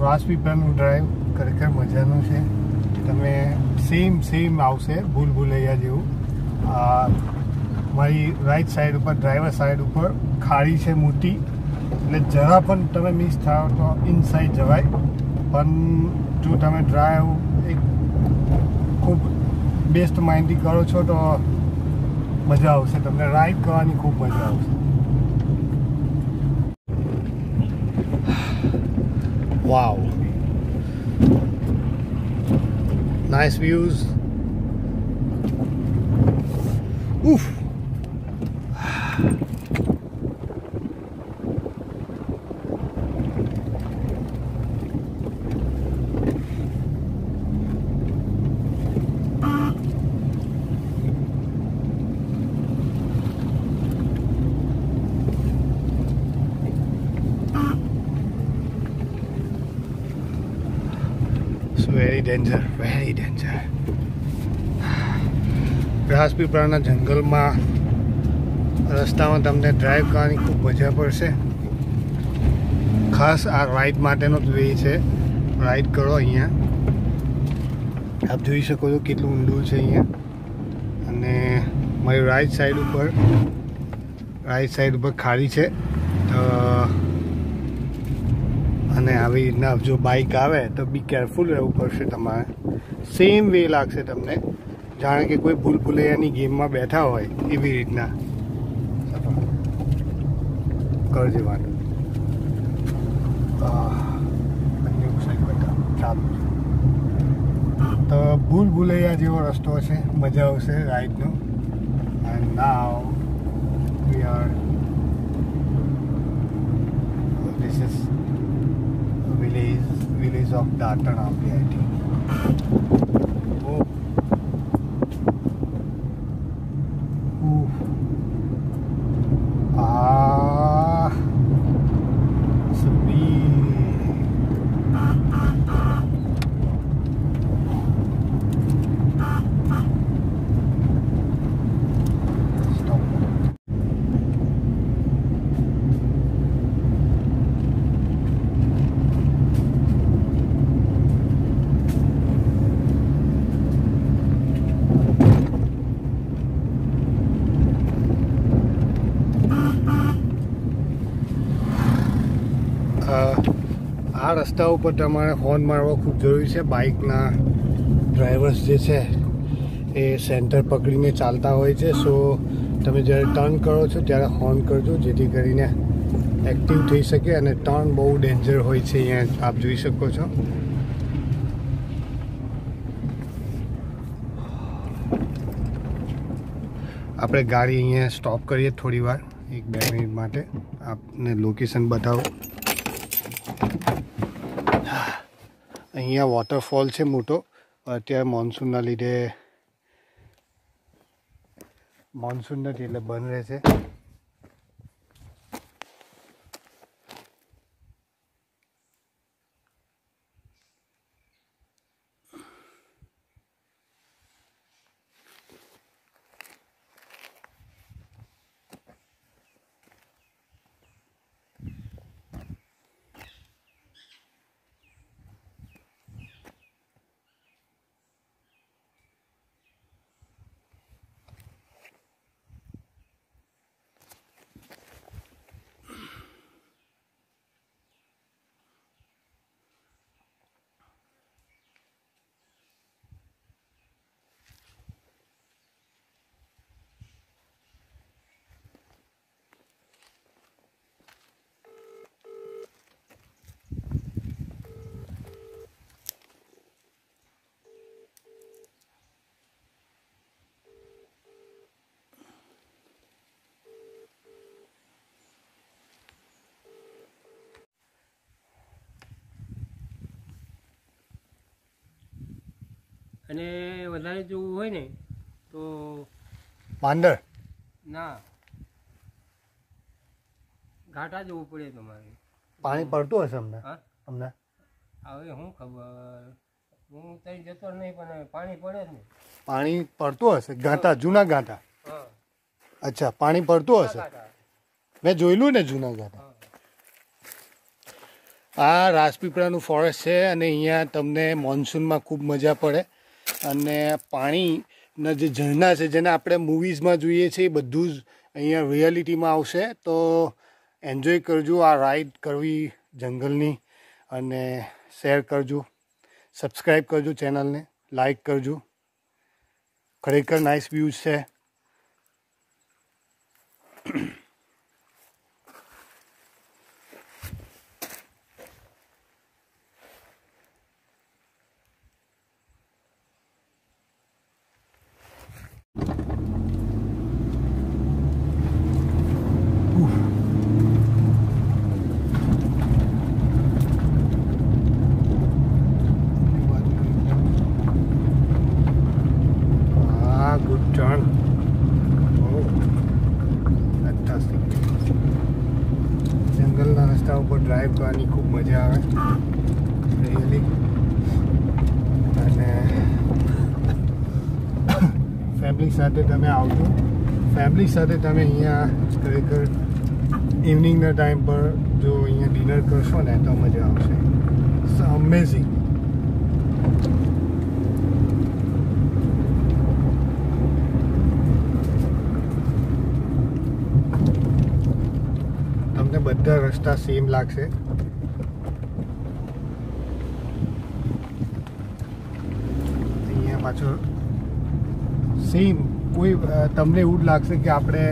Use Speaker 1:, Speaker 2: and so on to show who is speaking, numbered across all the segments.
Speaker 1: રાજપીપળાનું drive ખરેખર મજાનું છે. તમે સેમ આવશે ભૂલ ભૂલૈયા જેવું. મારી રાઈટ સાઈડ ઉપર ડ્રાઈવર સાઈડ ઉપર ખાડી છે મોટી, એટલે જરા પણ તમે મિસ થાવ તો ઇનસાઇડ જવાય. પણ જો તમે ડ્રાઈવ એક ખૂબ બેસ્ટ માઇન્ડથી કરો છો તો મજા આવશે, તમને રાઈડ કરવાની ખૂબ મજા આવશે. વાવ, નાઇસ વ્યૂઝ. ઉફ, very danger. રાજપીપળાના જંગલમાં રસ્તામાં તમને ડ્રાઈવ કરવાની ખૂબ મજા પડશે. ખાસ આ રાઈડ માટેનો જ વે છે. રાઈડ કરો અહીંયા. આપ જોઈ શકો છો કેટલું ઊંડું છે અહીંયા. અને મારી રાઈટ સાઈડ ઉપર ખાડી છે. અને આવી રીતના જો બાઇક આવે તો બી કેરફુલ રહેવું પડશે તમારે. સેમ વે લાગશે તમને, જાણે કે કોઈ ભૂલ ભૂલૈયાની ગેમમાં બેઠા હોય એવી રીતના કરજે વાંધો. ચાલુ તો ભૂલ ભૂલૈયા જેવો રસ્તો છે, મજા આવશે રાઈડનો. And now we are this is village of Dartanapli, I think. Oh. Ooh. Sweet. Stop. આ રસ્તા ઉપર તમારે હોર્ન મારવો ખૂબ જરૂરી છે. બાઇકના ડ્રાઈવર્સ જે છે એ સેન્ટર પકડીને ચાલતા હોય છે. સો તમે જ્યારે ટર્ન કરો છો ત્યારે હોર્ન કરજો, જેથી કરીને એક્ટિવ થઈ શકે. અને ટર્ન બહુ ડેન્જર હોય છે અહીંયા, આપ જોઈ શકો છો. આપણે ગાડી અહીંયા સ્ટોપ કરીએ થોડી વાર, 1-2 મિનિટ માટે. આપને લોકેશન બતાવો. અહીંયા વોટરફોલ છે મોટો. અત્યારે મોન્સૂનના લીધે મોન્સૂન નથી એટલે બંધ રહે છે.
Speaker 2: અને વધારે જોવું હોય ને તો
Speaker 1: માંડર
Speaker 2: ના ઘાટા જવું પડે તમારે.
Speaker 1: પાણી પડતું હશે અમને?
Speaker 2: હા
Speaker 1: અમને
Speaker 2: હવે શું ખબર, હું ત્યાં જતો નહીં પણ પાણી પડે જ ને.
Speaker 1: પાણી પડતું હશે ઘાટા, જૂના ઘાટા.
Speaker 2: હા
Speaker 1: અચ્છા, પાણી પડતું હશે. મેં જોયેલું ને જૂના ઘાટા. આ રાજપીપળાનું ફોરેસ્ટ છે અને અહીંયા તમને મોન્સૂનમાં ખૂબ મજા પડે અને પાણીના જે ઝરણા છે જેને આપણે મૂવીઝમાં જોઈએ છીએ એ બધું જ અહીંયા રિયાલિટીમાં આવશે. તો એન્જોય કરજો આ રાઈડ કરવી જંગલની અને શેર કરજો, સબસ્ક્રાઈબ કરજો ચેનલને, લાઈક કરજો. ખરેખર નાઇસ વ્યૂઝ છે. Good turn. Oh, fantastic. જંગલના રસ્તા ઉપર ડ્રાઈવ કરવાની ખૂબ મજા આવે રિયલી. અને ફેમિલી સાથે તમે આવજો, ફેમિલી સાથે તમે અહીંયા ખરેખર ઇવનિંગના ટાઈમ પર જો અહીંયા ડિનર કરશો ને તો મજા આવશે. It's amazing. તમને બધા રસ્તા સેમ લાગશે. અહીંયા પાછળ સેમ કોઈ તમને એવું જ લાગશે કે આપણે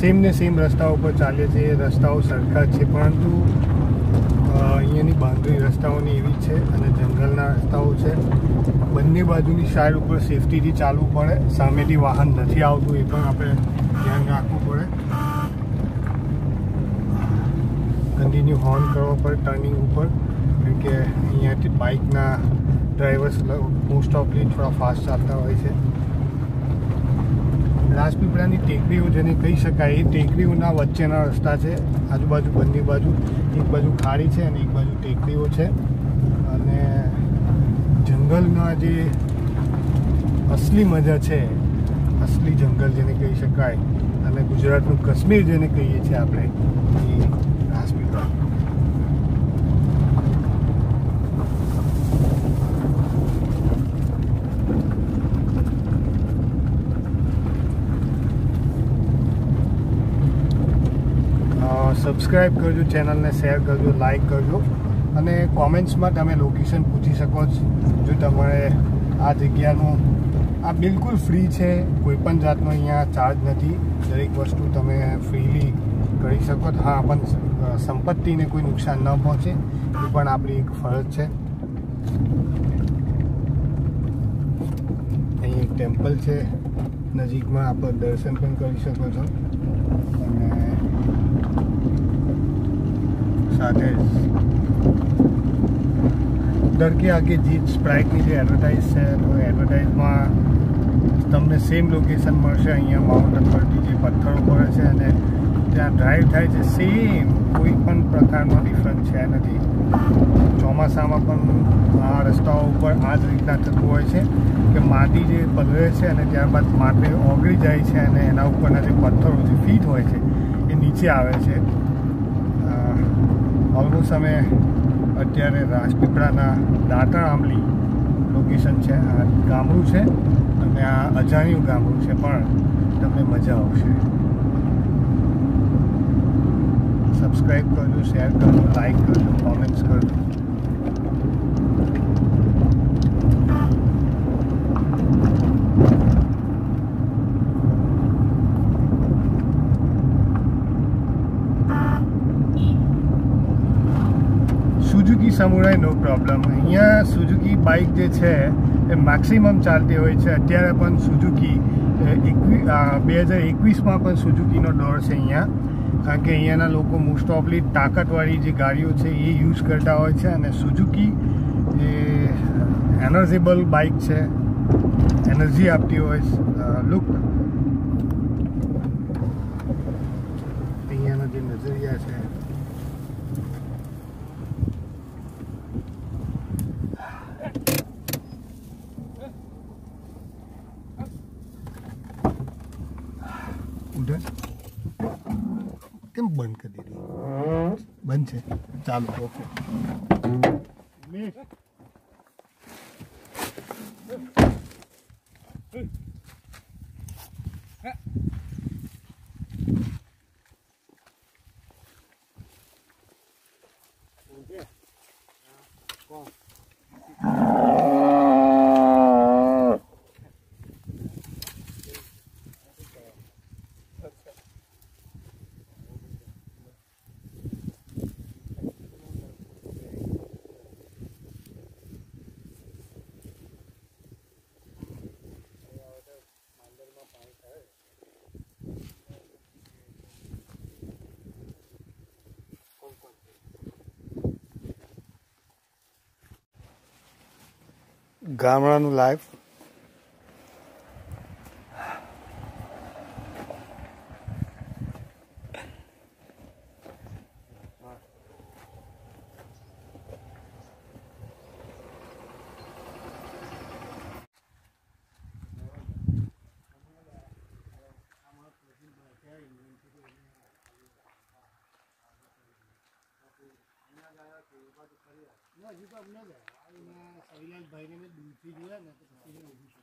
Speaker 1: સેમ ને સેમ રસ્તાઓ પર ચાલીએ છીએ, રસ્તાઓ સરખા જ છે, પરંતુ અહીંયાની બાઉન્ડ્રી રસ્તાઓની એવી જ છે અને જંગલના રસ્તાઓ છે. બંને બાજુની સાઈડ ઉપર સેફટીથી ચાલવું પડે. સામેથી વાહન નથી આવતું એ પણ આપણે ધ્યાન રાખવું પડે. કન્ટિન્યુ હોર્ન કરવા પડે ટર્નિંગ ઉપર, કેમ કે અહીંયાથી બાઇકના ડ્રાઈવર્સ મોસ્ટ ઓફલી થોડા ફાસ્ટ ચાલતા હોય છે. રાજપીપળાની ટેકરીઓ જેને કહી શકાય એ ટેકરીઓના વચ્ચેના રસ્તા છે. આજુબાજુ બંને બાજુ, એક બાજુ ખાડી છે અને એક બાજુ ટેકરીઓ છે. અને જંગલમાં જે અસલી મજા છે, અસલી જંગલ જેને કહી શકાય, અને ગુજરાતનું કાશ્મીર જેને કહીએ છીએ આપણે, એ રાજપીપળા. સબસ્ક્રાઈબ કરજો ચેનલને, શેર કરજો, લાઈક કરજો અને કોમેન્ટ્સમાં તમે લોકેશન પૂછી શકો છો. જો તમારે આ જગ્યાનું, આ બિલકુલ ફ્રી છે, કોઈપણ જાતનો અહીંયા ચાર્જ નથી. દરેક વસ્તુ તમે ફ્રીલી કરી શકો છો. હા, પણ સંપત્તિને કોઈ નુકસાન ન પહોંચે એ પણ આપણી એક ફરજ છે. અહીં એક ટેમ્પલ છે નજીકમાં, આપણે દર્શન પણ કરી શકો છો. અને સાથે દર કે આગે જીત સ્પ્રાઇટની જે એડવર્ટાઇઝ છે, તો એડવર્ટાઇઝમાં તમને સેમ લોકેશન મળશે. અહીંયા માઉન્ટેન પરથી જે પથ્થરો પડે છે અને ત્યાં ડ્રાઈવ થાય છે, સેમ કોઈ પણ પ્રકારનો ડિફરન્સ છે નથી. ચોમાસામાં પણ આ રસ્તાઓ ઉપર આ જ રીતના થતું હોય છે કે માટી જે પલળે છે અને ત્યારબાદ માટી ઓગળી જાય છે અને એના ઉપરના જે પથ્થરો જે ફીટ હોય છે એ નીચે આવે છે. ઓલમોસ્ટ અમે અત્યારે રાજપીપળાના દાંતા આંબલી લોકેશન છે. આ ગામડું છે અને આ અજાણ્યું ગામડું છે, પણ તમને મજા આવશે. સબસ્ક્રાઈબ કરજો, શેર કરજો, લાઈક કરજો, કોમેન્ટ્સ કરજો. સુઝુકી સમુરાઈ નો પ્રોબ્લેમ. અહીંયા સુઝુકી બાઇક જે છે એ મેક્સિમમ ચાલતી હોય છે. અત્યારે પણ સુઝુકી 2021માં પણ સુઝુકીનો દોર છે અહીંયા, કારણ કે અહીંયાના લોકો મોસ્ટ ઓફલી તાકાતવાળી જે ગાડીઓ છે એ યુઝ કરતા હોય છે. અને સુઝુકી એ એનર્જેબલ બાઇક છે, એનર્જી આપતી હોય. લુક, અહીંયાનો જે નજરિયા છે, કેમ બંધ કરી દીધું? બંધ છે. ચાલો ઓકે. ગામડાનું લાઈફ હજુ તો અમને સવિલાલ ભાઈને મેં દૂરથી જોયા ને તો પછી